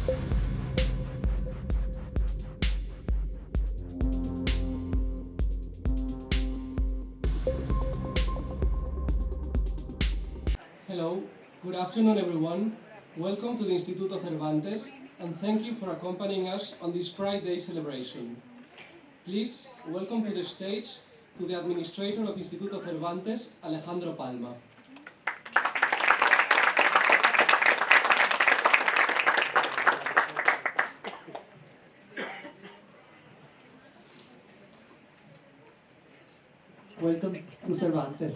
Hello, good afternoon everyone. Welcome to the Instituto Cervantes and thank you for accompanying us on this Pride Day celebration. Please welcome to the stage to the Administrator of Instituto Cervantes, Alejandro Palma. Welcome to Cervantes.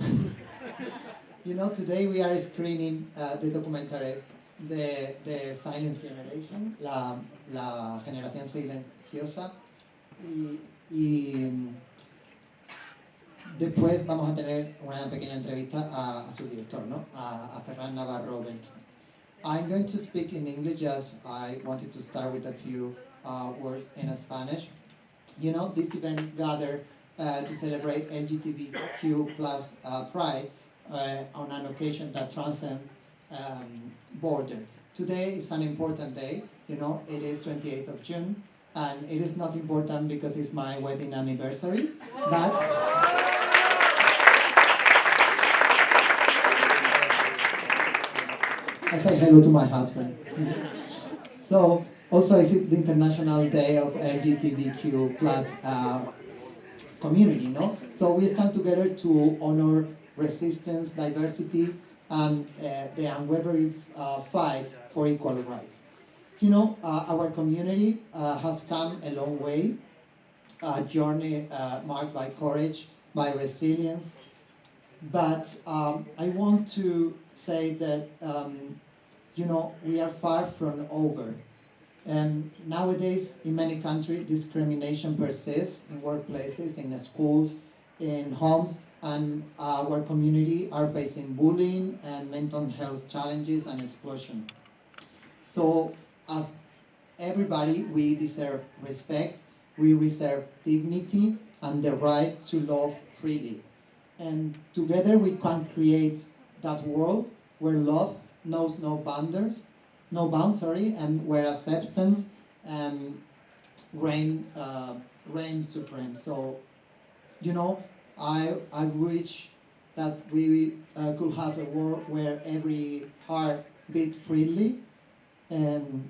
You know, today we are screening the documentary The Silence Generation, la generación silenciosa, y después vamos a tener una pequeña entrevista a su director, ¿no? A Ferran Navarro Beltrán. I'm going to speak in English, just I wanted to start with a few words in Spanish. You know, this event gathered to celebrate LGBTQ plus Pride on an occasion that transcends border. Today is an important day, you know, it is 28th of June, and it is not important because it's my wedding anniversary, but I say hello to my husband. So, also it's the International Day of LGBTQ plus community, no? So we stand together to honor resistance, diversity, and the unwavering fight for equal rights. You know, our community has come a long way, a journey marked by courage, by resilience, but I want to say that, you know, we are far from over. And nowadays, in many countries, discrimination persists in workplaces, in schools, in homes, and our community are facing bullying and mental health challenges and exclusion. So, as everybody, we deserve respect, we deserve dignity, and the right to love freely. And together we can create that world where love knows no bounds, and where acceptance reigns supreme. So, you know, I wish that we could have a world where every heart beat freely, and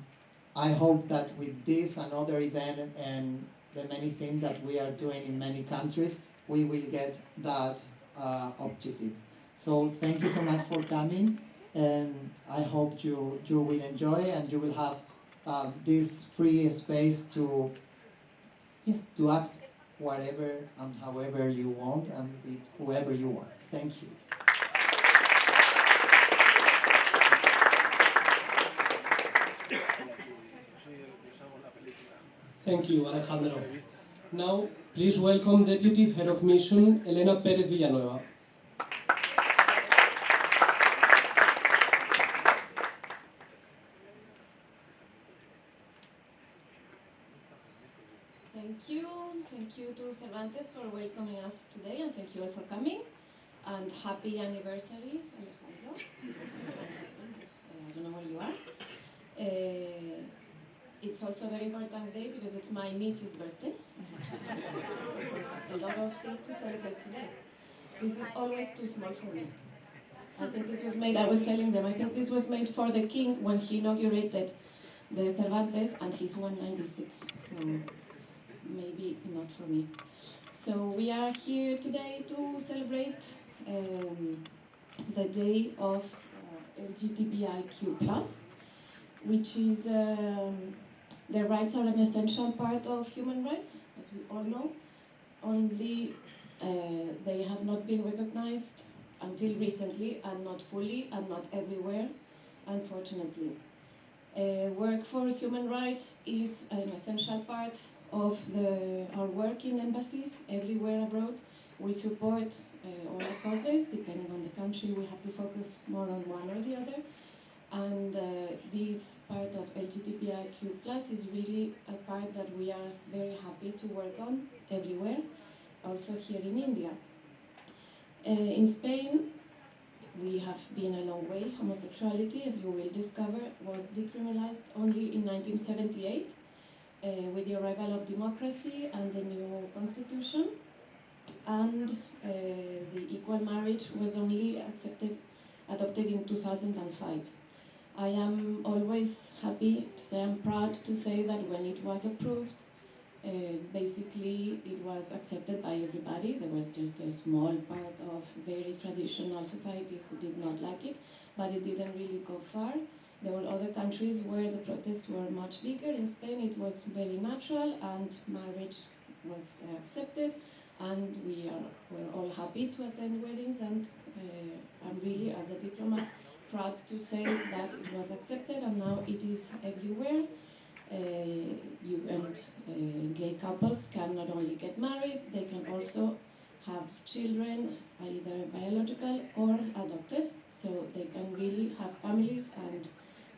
I hope that with this and other event and the many things that we are doing in many countries, we will get that objective. So thank you so much for coming. And I hope you will enjoy and you will have this free space to act whatever and however you want and with whoever you want. Thank you. Thank you, Alejandro. Now, please welcome Deputy Head of Mission, Elena Pérez Villanueva. Thank you to Cervantes for welcoming us today, and thank you all for coming. And happy anniversary, Alejandro. I don't know where you are. It's also a very important day because it's my niece's birthday. So a lot of things to celebrate today. This is always too small for me. I think this was made, I was telling them, I think this was made for the king when he inaugurated the Cervantes, and he's 196. So maybe not for me. So we are here today to celebrate the day of LGBTQI+, which is the rights are an essential part of human rights, as we all know. Only they have not been recognized until recently, and not fully, and not everywhere, unfortunately. Work for human rights is an essential part of our work in embassies everywhere abroad. We support all our causes. Depending on the country, we have to focus more on one or the other. And this part of LGBTQI+ is really a part that we are very happy to work on everywhere, also here in India. In Spain, we have been a long way. Homosexuality, as you will discover, was decriminalized only in 1978 with the arrival of democracy and the new constitution. And the equal marriage was only adopted in 2005. I am always happy to say, I'm proud to say that when it was approved, basically it was accepted by everybody. There was just a small part of very traditional society who did not like it, but it didn't really go far. There were other countries where the protests were much bigger. In Spain it was very natural and marriage was accepted, and we're all happy to attend weddings, and I'm really, as a diplomat, proud to say that it was accepted and now it is everywhere. Gay couples can not only get married, they can also have children, either biological or adopted, so they can really have families, and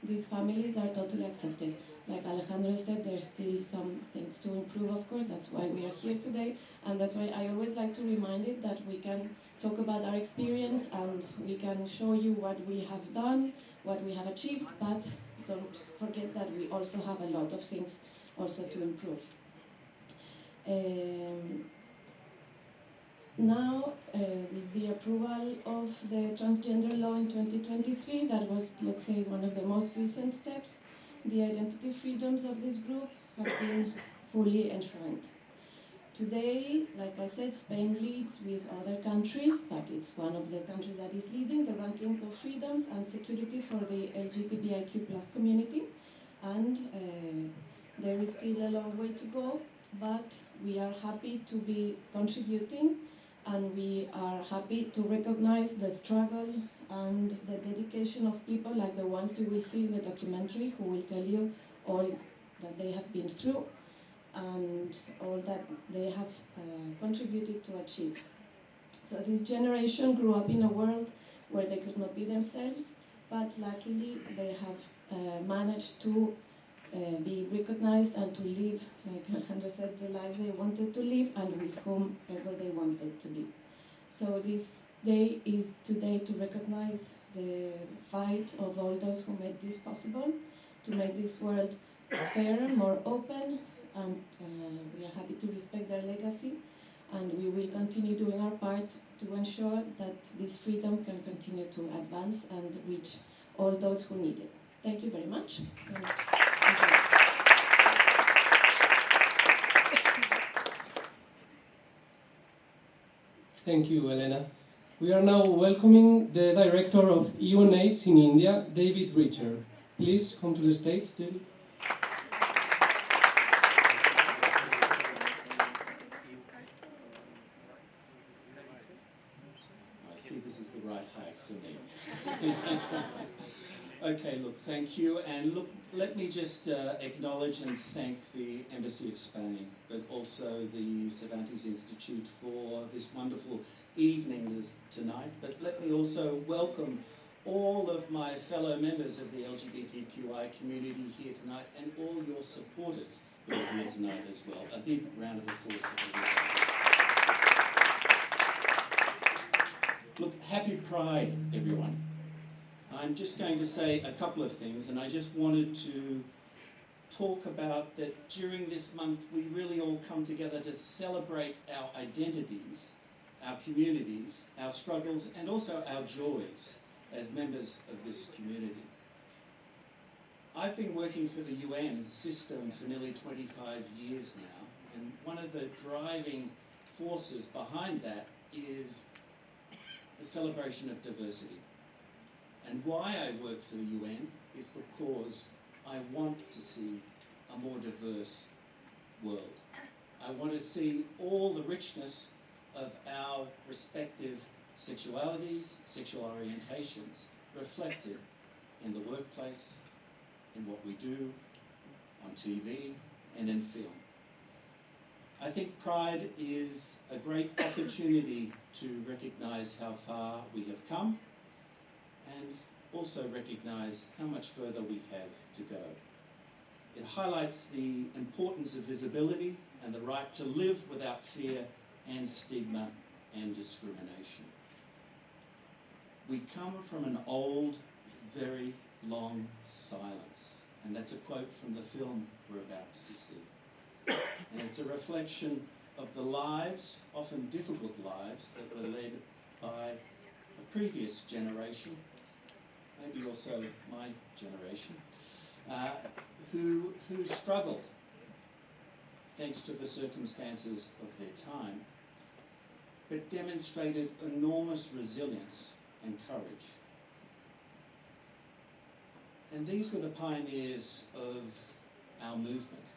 these families are totally accepted. Like Alejandro said, there's still some things to improve, of course. That's why we are here today, and that's why I always like to remind it that we can talk about our experience and we can show you what we have done, what we have achieved, but don't forget that we also have a lot of things also to improve. Now, with the approval of the transgender law in 2023, that was, let's say, one of the most recent steps, the identity freedoms of this group have been fully enshrined. Today, like I said, Spain leads with other countries, but it's one of the countries that is leading the rankings of freedoms and security for the LGBTQI+ community. And there is still a long way to go, but we are happy to be contributing, and we are happy to recognize the struggle and the dedication of people like the ones you will see in the documentary, who will tell you all that they have been through and all that they have contributed to achieve. So this generation grew up in a world where they could not be themselves, but luckily they have managed to be recognized and to live, like Alejandro said, the life they wanted to live and with whomever they wanted to be. So this day is today to recognize the fight of all those who made this possible, to make this world fairer, more open, and we are happy to respect their legacy, and we will continue doing our part to ensure that this freedom can continue to advance and reach all those who need it. Thank you very much. Thank you, Elena. We are now welcoming the director of UNAIDS in India, David Richer. Please come to the stage, David. This is the right height for me. Okay, look, thank you. And look, let me just acknowledge and thank the Embassy of Spain, but also the Cervantes Institute for this wonderful evening tonight. But let me also welcome all of my fellow members of the LGBTQI community here tonight and all your supporters who are here tonight as well. A big round of applause for everyone. Look, happy Pride, everyone. I'm just going to say a couple of things, and I just wanted to talk about that during this month we really all come together to celebrate our identities, our communities, our struggles, and also our joys as members of this community. I've been working for the UN system for nearly 25 years now, and one of the driving forces behind that is the celebration of diversity. And why I work for the UN is because I want to see a more diverse world. I want to see all the richness of our respective sexualities, sexual orientations reflected in the workplace, in what we do, on TV, and in film. I think Pride is a great opportunity to recognise how far we have come and also recognise how much further we have to go. It highlights the importance of visibility and the right to live without fear and stigma and discrimination. We come from an old, very long silence. And that's a quote from the film we're about to see. And it's a reflection of the lives, often difficult lives, that were led by a previous generation, maybe also my generation, who struggled thanks to the circumstances of their time, but demonstrated enormous resilience and courage. And these were the pioneers of our movement.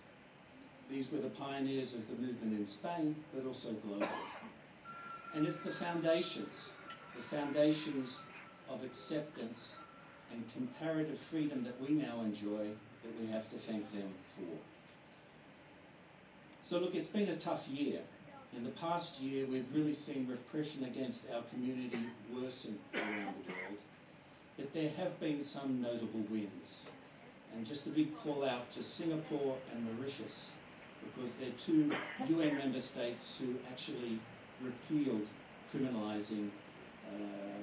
These were the pioneers of the movement in Spain, but also globally. And it's the foundations of acceptance and comparative freedom that we now enjoy that we have to thank them for. So look, it's been a tough year. In the past year, we've really seen repression against our community worsen around the world. But there have been some notable wins. And just a big call out to Singapore and Mauritius, because they're two UN member states who actually repealed criminalising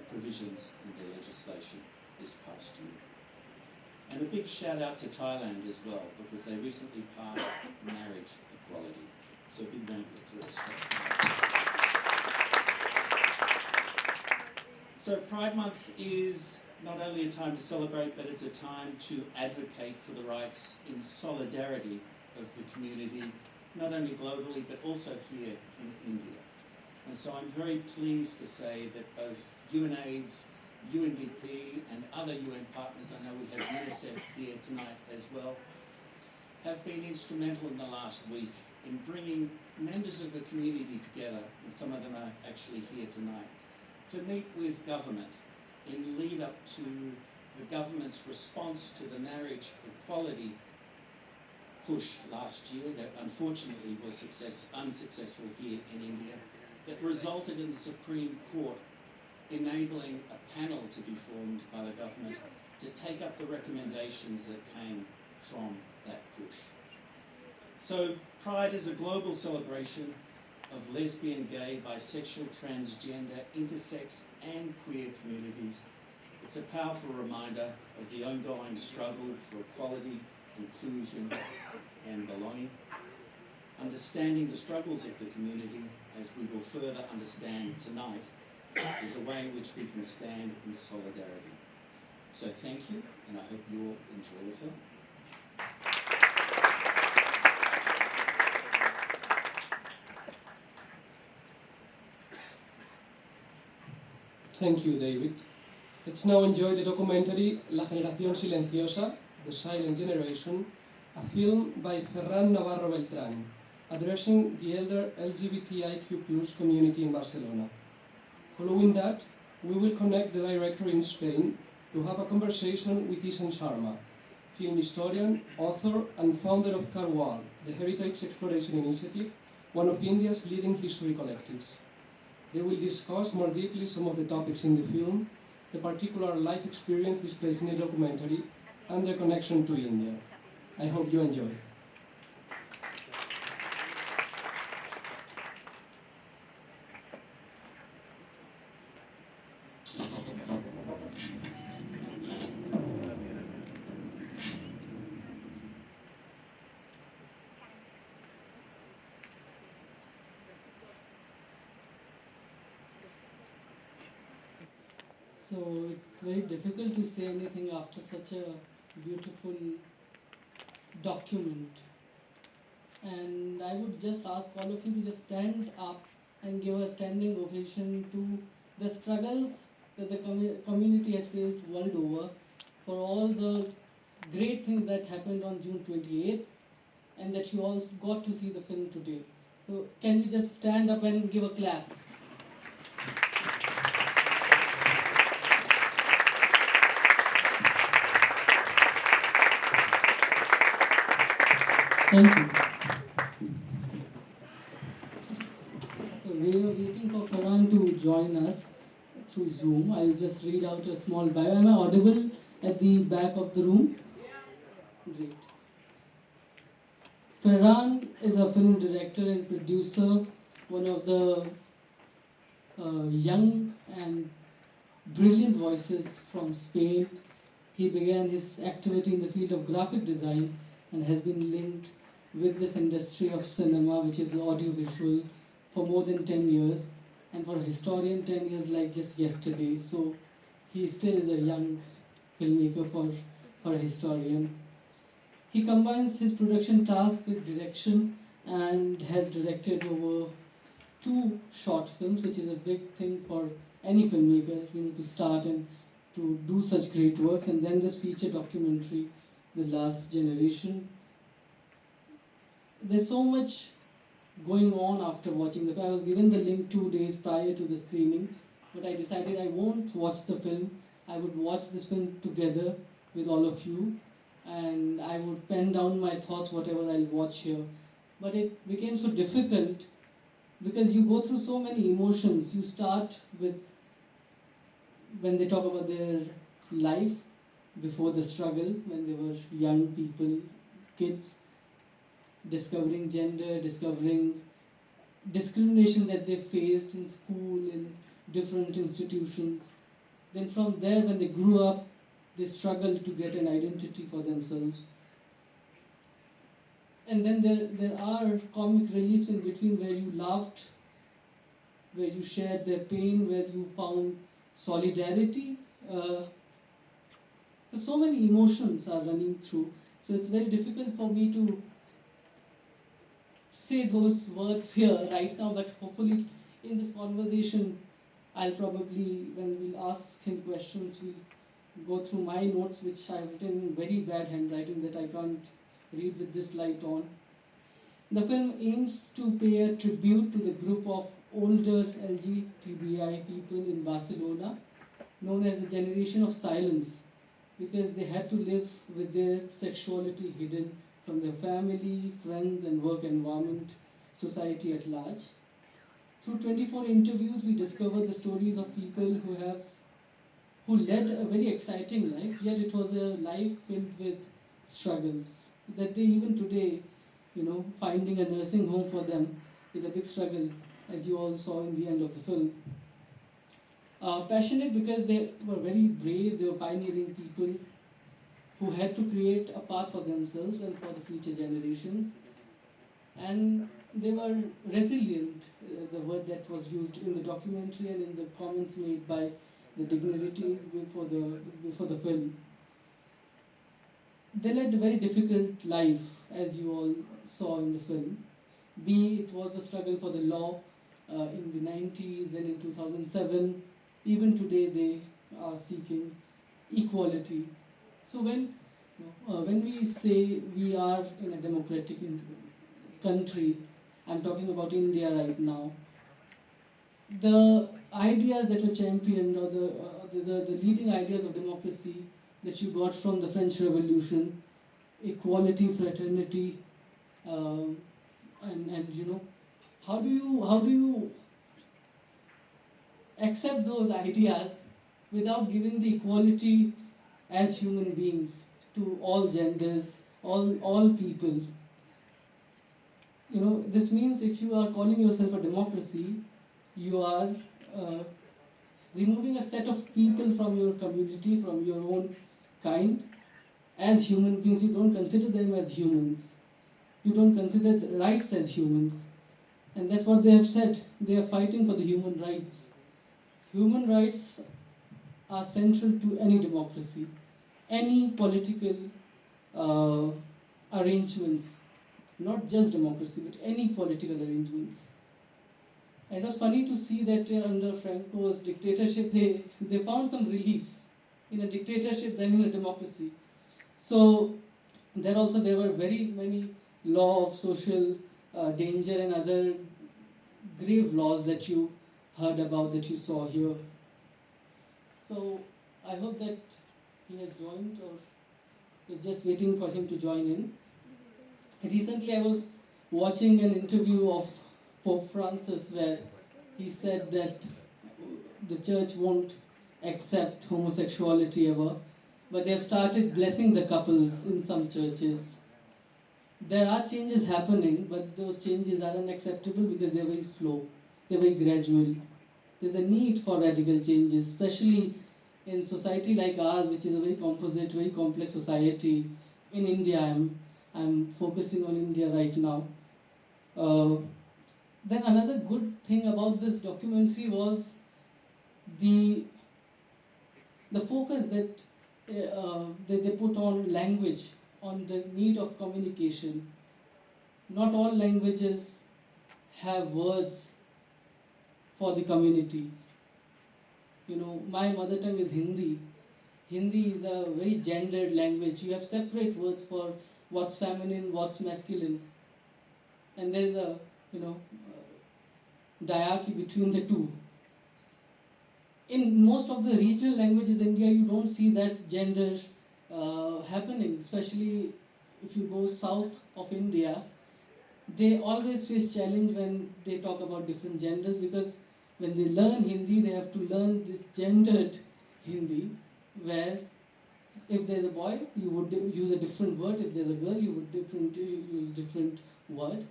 provisions in their legislation this past year. And a big shout out to Thailand as well, because they recently passed marriage equality. So a big round of applause for that. So Pride Month is not only a time to celebrate, but it's a time to advocate for the rights in solidarity of the community, not only globally, but also here in India. And so I'm very pleased to say that both UNAIDS, UNDP and other UN partners, I know we have UNICEF here tonight as well, have been instrumental in the last week in bringing members of the community together, and some of them are actually here tonight, to meet with government in lead up to the government's response to the marriage equality push last year that unfortunately was unsuccessful here in India, that resulted in the Supreme Court enabling a panel to be formed by the government to take up the recommendations that came from that push. So Pride is a global celebration of lesbian, gay, bisexual, transgender, intersex and queer communities. It's a powerful reminder of the ongoing struggle for equality, inclusion and belonging. Understanding the struggles of the community, as we will further understand tonight, is a way in which we can stand in solidarity. So thank you, and I hope you all enjoy the film. Thank you, David. Let's now enjoy the documentary La Generación Silenciosa, The Silent Generation, a film by Ferran Navarro Beltrán, addressing the elder LGBTIQ+ community in Barcelona. Following that, we will connect the director in Spain to have a conversation with Ishan Sharma, film historian, author and founder of Karwal, the Heritage Exploration Initiative, one of India's leading history collectives. They will discuss more deeply some of the topics in the film, the particular life experience displayed in the documentary, and their connection to India. I hope you enjoy. So it's very difficult to say anything after such a beautiful document. And I would just ask all of you to just stand up and give a standing ovation to the struggles that the community has faced world over, for all the great things that happened on June 28th, and that you all got to see the film today. So can we just stand up and give a clap? Thank you. So we are waiting for Ferran to join us through Zoom. I'll just read out a small bio. Am I audible at the back of the room? Great. Ferran is a film director and producer, one of the young and brilliant voices from Spain. He began his activity in the field of graphic design and has been linked with this industry of cinema, which is audiovisual, for more than 10 years. And for a historian, 10 years like just yesterday. So he still is a young filmmaker for a historian. He combines his production task with direction and has directed over 2 short films, which is a big thing for any filmmaker, to start and to do such great works. And then this feature documentary, The Last Generation. There's so much going on after watching the film. I was given the link 2 days prior to the screening, but I decided I won't watch the film. I would watch this film together with all of you, and I would pen down my thoughts, whatever I'll watch here. But it became so difficult because you go through so many emotions. You start with when they talk about their life before the struggle, when they were young people, kids, discovering gender, discovering discrimination that they faced in school, in different institutions. Then from there, when they grew up, they struggled to get an identity for themselves. And then there are comic reliefs in between where you laughed, where you shared their pain, where you found solidarity. So many emotions are running through. So it's very difficult for me to say those words here right now, but hopefully in this conversation, I'll probably, when we'll ask him questions, we'll go through my notes, which I've written in very bad handwriting that I can't read with this light on. The film aims to pay a tribute to the group of older LGBTQI people in Barcelona, known as the generation of silence, because they had to live with their sexuality hidden from their family, friends, and work environment, society at large. Through 24 interviews, we discovered the stories of people who led a very exciting life, yet it was a life filled with struggles. That they even today, finding a nursing home for them is a big struggle, as you all saw in the end of the film. Passionate because they were very brave, they were pioneering people who had to create a path for themselves and for the future generations. And they were resilient, the word that was used in the documentary and in the comments made by the dignitaries before the film. They led a very difficult life, as you all saw in the film. It was the struggle for the law in the 90s, then in 2007. Even today they are seeking equality. So when we say we are in a democratic country, I'm talking about India right now, the ideas that were championed, or the leading ideas of democracy that you got from the French Revolution, equality, fraternity, and how do you accept those ideas without giving the equality as human beings to all genders, all people? This means if you are calling yourself a democracy, you are removing a set of people from your community, from your own kind, as human beings. You don't consider them as humans. You don't consider the rights as humans. And that's what they have said. They are fighting for the human rights. Human rights are central to any democracy, any political arrangements, not just democracy, but any political arrangements. And it was funny to see that under Franco's dictatorship, they found some reliefs in a dictatorship than in a democracy. So there were very many law of social danger and other grave laws that you heard about, that you saw here. So I hope that he has joined, or we're just waiting for him to join in. Recently I was watching an interview of Pope Francis where he said that the church won't accept homosexuality ever, but they have started blessing the couples in some churches. There are changes happening, but those changes are unacceptable because they're very slow, they're very gradual. there's a need for radical changes, especially in society like ours, which is a very composite, very complex society. In India, I'm focusing on India right now. Then another good thing about this documentary was the focus that they put on language, on the need of communication. Not all languages have words for the community. You know, my mother tongue is Hindi. Hindi is a very gendered language. You have separate words for what's feminine, what's masculine. And there is a, diarchy between the two. In most of the regional languages in India, you don't see that gender happening, especially if you go south of India. They always face challenge when they talk about different genders, because when they learn Hindi, they have to learn this gendered Hindi, where if there's a boy, you would use a different word. If there's a girl, you would use different word.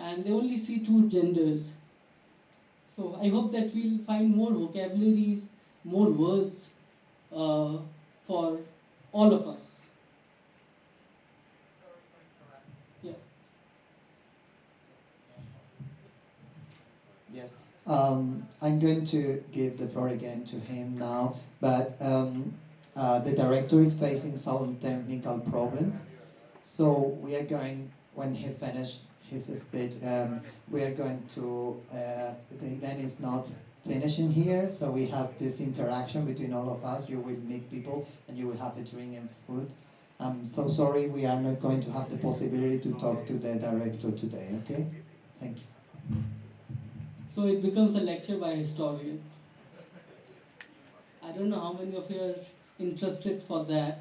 And they only see two genders. So I hope that we'll find more vocabularies, more words for all of us. Yeah. Yes. I'm going to give the floor again to him now, but the director is facing some technical problems. So we are going, when he finished his speech, we are going to, the event is not finishing here, so we have this interaction between all of us. You will meet people and you will have a drink and food. I'm so sorry we are not going to have the possibility to talk to the director today, okay? Thank you. So it becomes a lecture by a historian. I don't know how many of you are interested for that,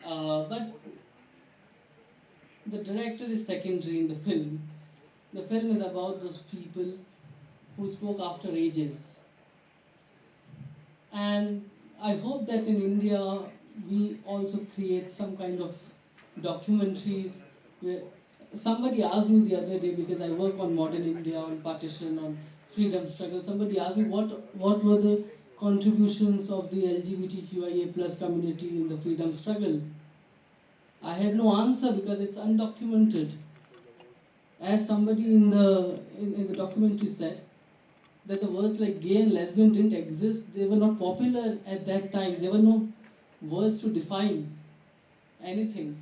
but the director is secondary in the film. The film is about those people who spoke after ages. And I hope that in India we also create some kind of documentaries where somebody asked me the other day, because I work on modern India, on partition, on freedom struggle, somebody asked me what were the contributions of the LGBTQIA plus community in the freedom struggle. I had no answer because it's undocumented. As somebody in the documentary said, that the words like gay and lesbian didn't exist. They were not popular at that time. There were no words to define anything.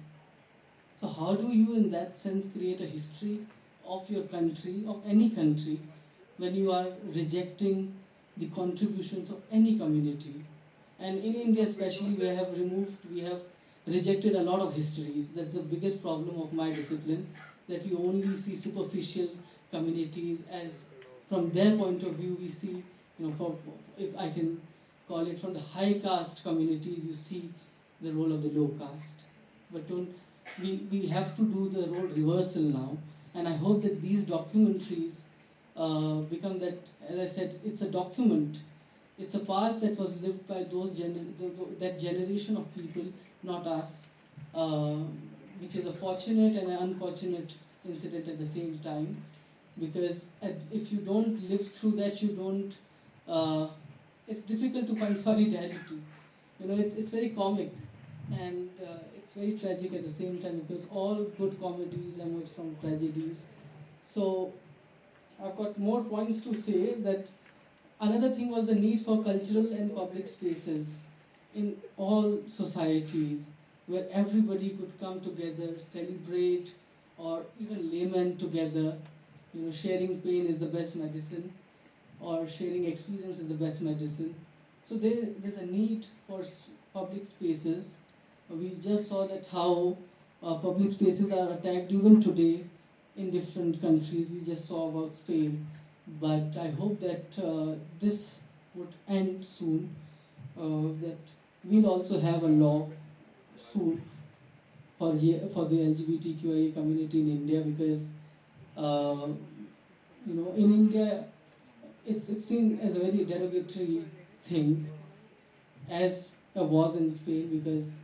So how do you, in that sense, create a history of your country, of any country, when you are rejecting the contributions of any community? And in India especially, we have rejected a lot of histories. That's the biggest problem of my discipline, that we only see superficial communities as, from their point of view, we see, if I can call it, from the high caste communities, you see the role of the low caste. But we have to do the role reversal now, and I hope that these documentaries become that, as I said, it's a document. It's a past that was lived by that generation of people, not us, which is a fortunate and an unfortunate incident at the same time, because if you don't live through that, you don't, it's difficult to find solidarity. It's very comic, and it's very tragic at the same time, because all good comedies emerge from tragedies. So I've got more points to say. That another thing was the need for cultural and public spaces in all societies, where everybody could come together, celebrate, or even laymen together. Sharing pain is the best medicine, or sharing experience is the best medicine. So there's a need for public spaces. We just saw that how public spaces are attacked even today in different countries. We just saw about Spain. But I hope that this would end soon, that we'll also have a law soon for the LGBTQIA community in India, because in India it's seen as a very derogatory thing, as was in Spain, because,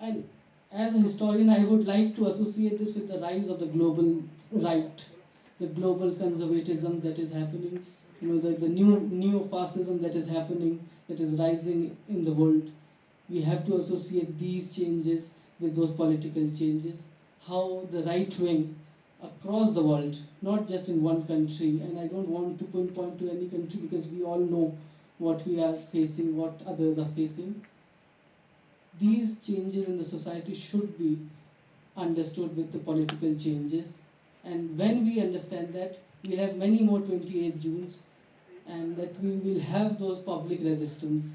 and as a historian I would like to associate this with the rise of the global right, the global conservatism that is happening the new neo-fascism that is happening, that is rising in the world. We have to associate these changes with those political changes. How the right wing across the world, not just in one country, and I don't want to pinpoint to any country because we all know what we are facing, what others are facing. These changes in the society should be understood with the political changes. And when we understand that, we'll have many more 28 Junes, and that we will have those public resistance.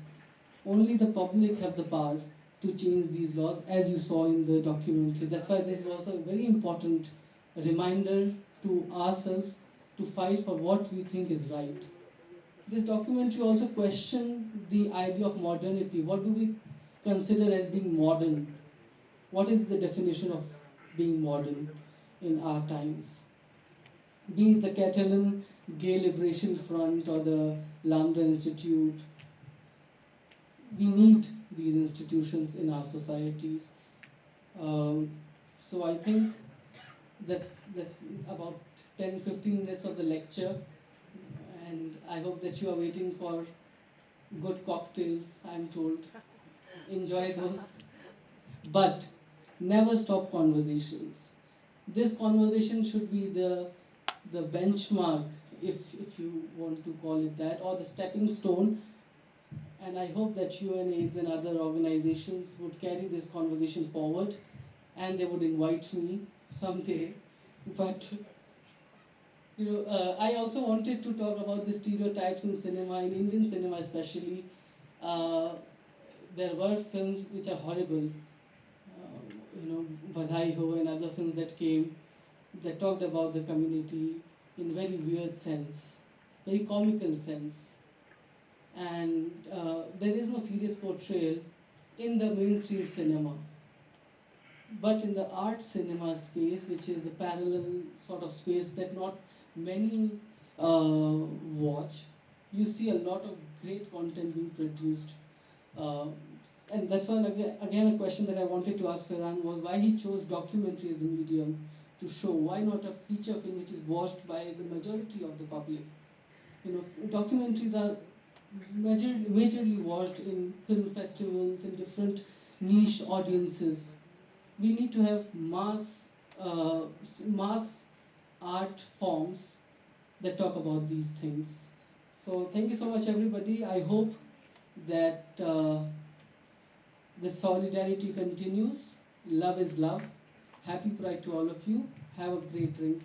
Only the public have the power to change these laws, as you saw in the documentary. That's why this was a very important reminder to ourselves to fight for what we think is right. This documentary also questioned the idea of modernity. What do we consider as being modern? What is the definition of being modern in our times? Be it the Catalan Gay Liberation Front or the Lambda Institute, we need these institutions in our societies. So I think that's about 10-15 minutes of the lecture, and I hope that you are waiting for good cocktails, I'm told. Enjoy those. But never stop conversations. This conversation should be the benchmark, if you want to call it that, or the stepping stone. And I hope that UNAIDS and other organizations would carry this conversation forward, and they would invite me someday. But I also wanted to talk about the stereotypes in cinema, in Indian cinema especially. There were films which are horrible, Badhai Ho and other films that came, that talked about the community in very weird sense, very comical sense. And there is no serious portrayal in the mainstream cinema. But in the art cinema space, which is the parallel sort of space that not many watch, you see a lot of great content being produced. And that's why, again, a question that I wanted to ask Farhan was why he chose documentary as the medium to show. Why not a feature film which is watched by the majority of the public? Documentaries are majorly watched in film festivals, in different niche audiences. We need to have mass art forms that talk about these things. So thank you so much, everybody. I hope that this solidarity continues. Love is love. Happy Pride to all of you. Have a great drink.